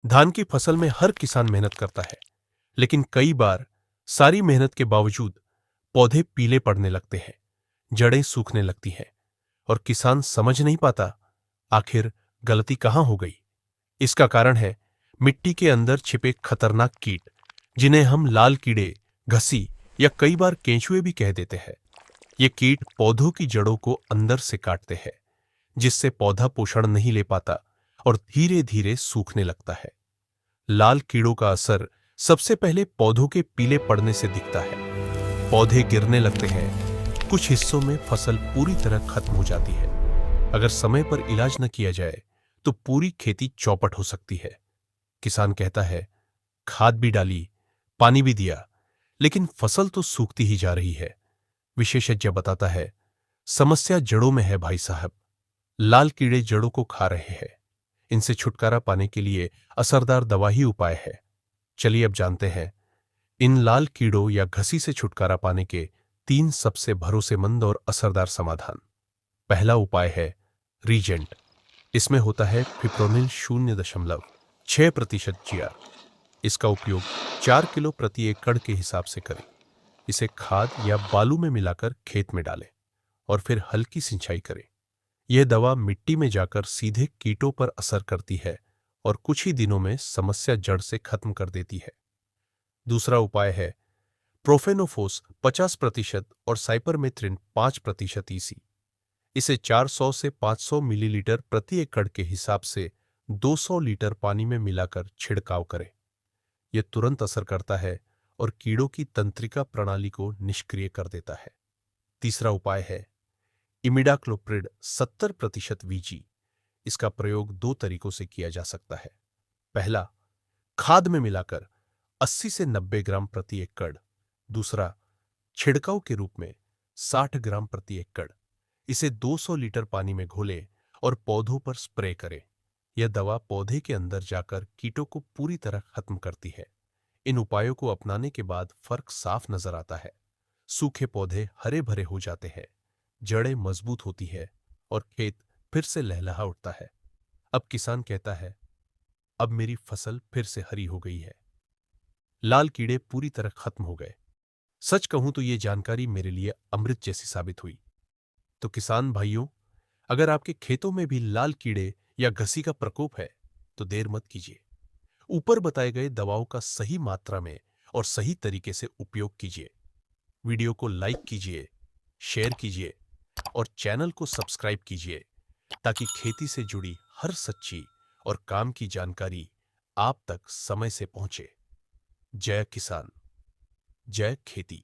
धान की फसल में हर किसान मेहनत करता है, लेकिन कई बार सारी मेहनत के बावजूद पौधे पीले पड़ने लगते हैं, जड़ें सूखने लगती हैं और किसान समझ नहीं पाता आखिर गलती कहां हो गई। इसका कारण है मिट्टी के अंदर छिपे खतरनाक कीट, जिन्हें हम लाल कीड़े, घसी या कई बार केंचुए भी कह देते हैं। ये कीट पौधों की जड़ों को अंदर से काटते हैं, जिससे पौधा पोषण नहीं ले पाता और धीरे धीरे सूखने लगता है। लाल कीड़ों का असर सबसे पहले पौधों के पीले पड़ने से दिखता है। पौधे गिरने लगते हैं, कुछ हिस्सों में फसल पूरी तरह खत्म हो जाती है। अगर समय पर इलाज न किया जाए तो पूरी खेती चौपट हो सकती है। किसान कहता है, खाद भी डाली, पानी भी दिया, लेकिन फसल तो सूखती ही जा रही है। विशेषज्ञ बताता है, समस्या जड़ों में है भाई साहब। लाल कीड़े जड़ों को खा रहे हैं। इनसे छुटकारा पाने के लिए असरदार दवा ही उपाय है। चलिए अब जानते हैं इन लाल कीड़ों या घसी से छुटकारा पाने के 3 सबसे भरोसेमंद और असरदार समाधान। पहला उपाय है रीजेंट। इसमें होता है फिप्रोनिल 0.6% जीआर। इसका उपयोग 4 किलो प्रति एकड़ के हिसाब से करें। इसे खाद या बालू में मिलाकर खेत में डालें और फिर हल्की सिंचाई करें। यह दवा मिट्टी में जाकर सीधे कीटों पर असर करती है और कुछ ही दिनों में समस्या जड़ से खत्म कर देती है। दूसरा उपाय है प्रोफेनोफोस 50% और साइपरमेथ्रिन 5% ईसी। इसे 400 से 500 मिलीलीटर प्रति एकड़ के हिसाब से 200 लीटर पानी में मिलाकर छिड़काव करें। यह तुरंत असर करता है और कीड़ों की तंत्रिका प्रणाली को निष्क्रिय कर देता है। तीसरा उपाय है इमिडाक्लोप्रिड 70% वीजी। इसका प्रयोग 2 तरीकों से किया जा सकता है। पहला, खाद में मिलाकर 80 से 90 ग्राम प्रति एकड़। दूसरा, छिड़काव के रूप में 60 ग्राम प्रति एकड़। इसे 200 लीटर पानी में घोलें और पौधों पर स्प्रे करें। यह दवा पौधे के अंदर जाकर कीटों को पूरी तरह खत्म करती है। इन उपायों को अपनाने के बाद फर्क साफ नजर आता है। सूखे पौधे हरे भरे हो जाते हैं, जड़ें मजबूत होती है और खेत फिर से लहलहा उठता है। अब किसान कहता है, अब मेरी फसल फिर से हरी हो गई है। लाल कीड़े पूरी तरह खत्म हो गए। सच कहूं तो ये जानकारी मेरे लिए अमृत जैसी साबित हुई। तो किसान भाइयों, अगर आपके खेतों में भी लाल कीड़े या घसी का प्रकोप है तो देर मत कीजिए। ऊपर बताए गए दवाओं का सही मात्रा में और सही तरीके से उपयोग कीजिए। वीडियो को लाइक कीजिए, शेयर कीजिए और चैनल को सब्सक्राइब कीजिए, ताकि खेती से जुड़ी हर सच्ची और काम की जानकारी आप तक समय से पहुंचे। जय किसान, जय खेती।